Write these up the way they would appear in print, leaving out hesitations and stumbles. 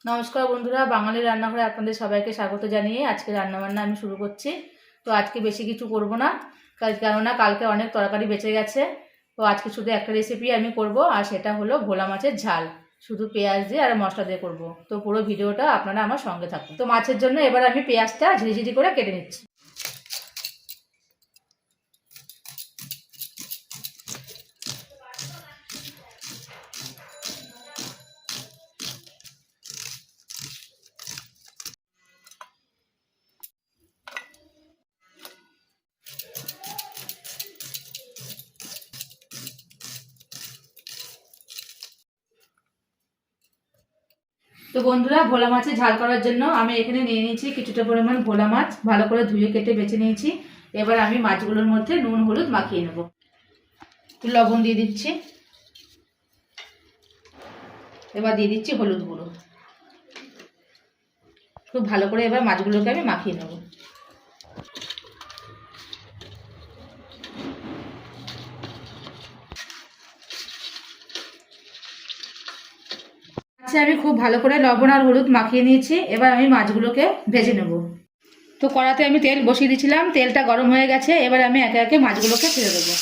নমস্কার বন্ধুরা, বাঙালির রান্নাঘরে আপনাদের সবাইকে স্বাগত জানিয়ে আজকে রান্নাবান্না আমি শুরু করছি। তো আজকে বেশি কিছু করব না, কেননা কালকে অনেক তরকারি বেঁচে গেছে। তো আজকে শুধু একটা রেসিপি আমি করব, আর সেটা হলো ভোলা মাছের ঝাল, শুধু পেঁয়াজ দিয়ে আর মশলা দিয়ে করব। তো পুরো ভিডিওটা আপনারা আমার সঙ্গে থাকুন। তো মাছের জন্য এবার আমি পেঁয়াজটা ঝিরিঝিরি করে কেটে নিচ্ছি। তো বন্ধুরা, ভোলা মাছের ঝাল করার জন্য আমি এখানে নিয়ে নিয়েছি কিছুটা পরিমাণ ভোলা মাছ, ভালো করে ধুয়ে কেটে বেছে নিয়েছি। এবার আমি মাছগুলোর মধ্যে নুন হলুদ মাখিয়ে নেব। লবণ দিয়ে দিচ্ছি, এবার দিয়ে দিচ্ছি হলুদ গুঁড়ো। খুব ভালো করে এবার মাছগুলোকে আমি মাখিয়ে নেব। আচ্ছা, আমি খুব ভালো করে লবণ আর হলুদ মাখিয়ে নিয়েছি। এবার আমি মাছগুলোকে ভেজে নেব। তো কড়াতে আমি তেল বসিয়ে দিয়েছিলাম, তেলটা গরম হয়ে গেছে। এবার আমি একে একে মাছগুলোকে ছেড়ে দেবো।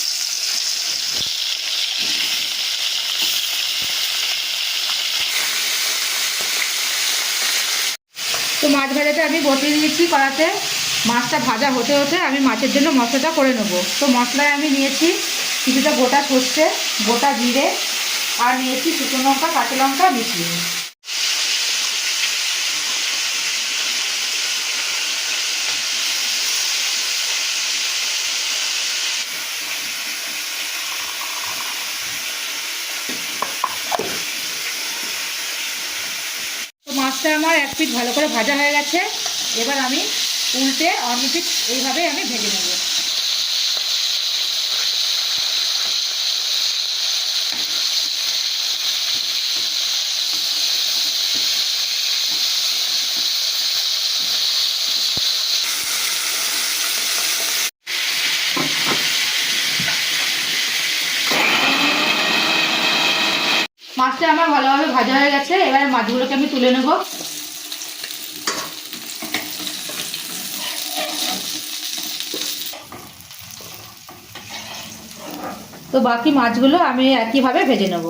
তো মাছ ভাজাটা আমি বসিয়ে দিয়েছি কড়াতে। মাছটা ভাজা হতে হতে আমি মাছের জন্য মশলাটা করে নেব। তো মশলায় আমি নিয়েছি কিছুটা গোটা সর্ষে, গোটা জিরে, আর নিয়েছি শুকনো লঙ্কা, কাঁচা লঙ্কা মিশিয়ে। তো মাছটা আমার এক পিঠ ভালো করে ভাজা হয়ে গেছে। এবার আমি উল্টে অন্য পিঠ এইভাবে আমি ভেজে নেব। মাছটা আমার ভালোভাবে ভাজা হয়ে গেছে। এবার মাছগুলোকে আমি তুলে নেব। তো বাকি মাছগুলো আমি একইভাবে ভেজে নেব।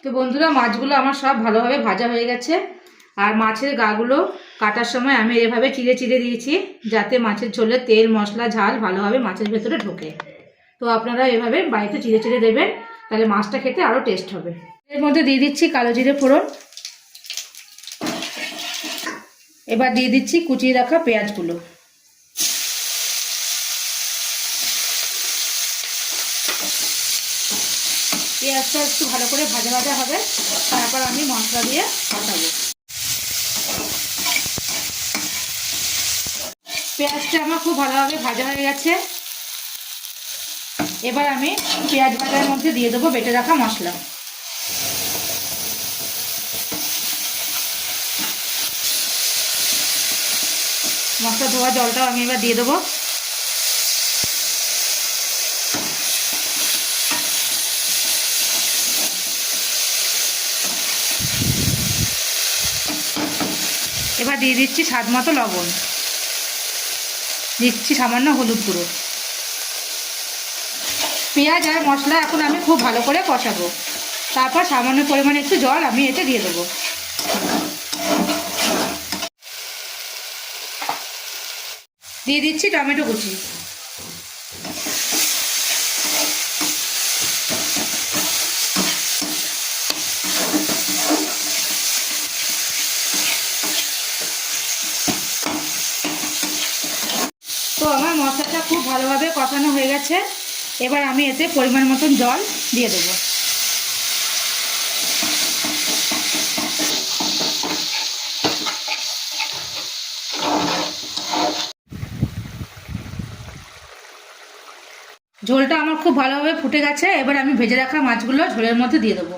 তো বন্ধুরা, মাছগুলো আমার সব ভালোভাবে ভাজা হয়ে গেছে। আর মাছের গাগুলো কাটার সময় আমি এভাবে চিড়ে চিড়ে দিয়েছি, যাতে মাছের ঝোলে তেল মশলা ঝাল ভালোভাবে মাছের ভেতরে ঢোকে। তো আপনারা এভাবে বাড়িতে চিড়ে চিড়ে দেবেন, তাহলে মাছটা খেতে আরও টেস্ট হবে। এর মধ্যে দিয়ে দিচ্ছি কালো জিরে ফোড়ন। এবার দিয়ে দিচ্ছি কুচিয়ে রাখা পেঁয়াজগুলো। পেঁয়াজটা একটু ভালো করে ভাজা ভাজা হবে, তারপর আমি মশলা দিয়ে কষাবো। পেঁয়াজটা আমার খুব ভালোভাবে ভাজা হয়ে গেছে। এবার আমি পেঁয়াজ ভাজার মধ্যে দিয়ে দেবো বেটে রাখা মশলা। মশলা ধোয়া জলটাও আমি এবার দিয়ে দেবো। এবার দিয়ে দিচ্ছি স্বাদ মতো লবণ, দিচ্ছি সামান্য হলুদ গুঁড়ো। পেঁয়াজ আর মশলা এখন আমি খুব ভালো করে কষাবো। তারপর সামান্য পরিমাণে একটু জল আমি এতে দিয়ে দেবো। দিয়ে দিচ্ছি টমেটো কুচি। তো আমার মশলাটা খুব ভালোভাবে কষানো হয়ে গেছে। এবার আমি এতে পরিমাণ মতন জল দিয়ে দেবো। ঝোলটা আমার খুব ভালোভাবে ফুটে গেছে। এবার আমি ভেজে রাখা মাছগুলো ঝোলের মধ্যে দিয়ে দেবো।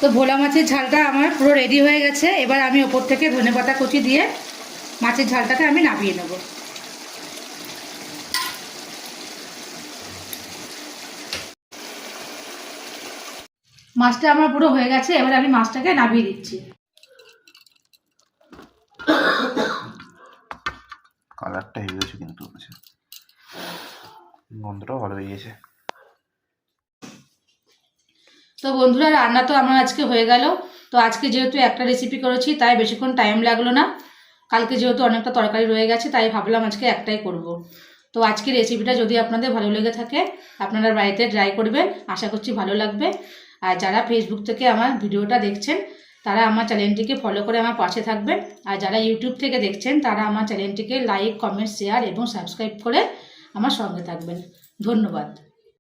তো ভোলা মাছের ঝালটা আমার পুরো রেডি হয়ে গেছে। এবার আমি ওপর থেকে ধনেপাতা কুচি দিয়ে মাছের ঝালটাকে আমি নামিয়ে নেব। মাছটা আমার পুরো হয়ে গেছে, এবার আমি মাছটাকে নামিয়ে দিচ্ছি। কালারটা হয়ে গেছে, কিন্তু গন্ধটাও ভালো হয়ে গেছে। তো বন্ধুরা, রান্না তো আমার আজকে হয়ে গেল। তো আজকে যেহেতু একটা রেসিপি করেছি তাই বেশিক্ষণ টাইম লাগলো না। কালকে যেহেতু অনেকটা তরকারি রয়ে গেছে তাই ভাবলাম আজকে একটাই করব। তো আজকে রেসিপিটা যদি আপনাদের ভালো লেগে থাকে আপনারা বাড়িতে ট্রাই করবেন, আশা করছি ভালো লাগবে। আর যারা ফেসবুক থেকে আমার ভিডিওটা দেখছেন তারা আমার চ্যানেলটিকে ফলো করে আমার পাশে থাকবেন। আর যারা ইউটিউব থেকে দেখছেন তারা আমার চ্যানেলটিকে লাইক, কমেন্ট, শেয়ার এবং সাবস্ক্রাইব করে আমার সঙ্গে থাকবেন। ধন্যবাদ।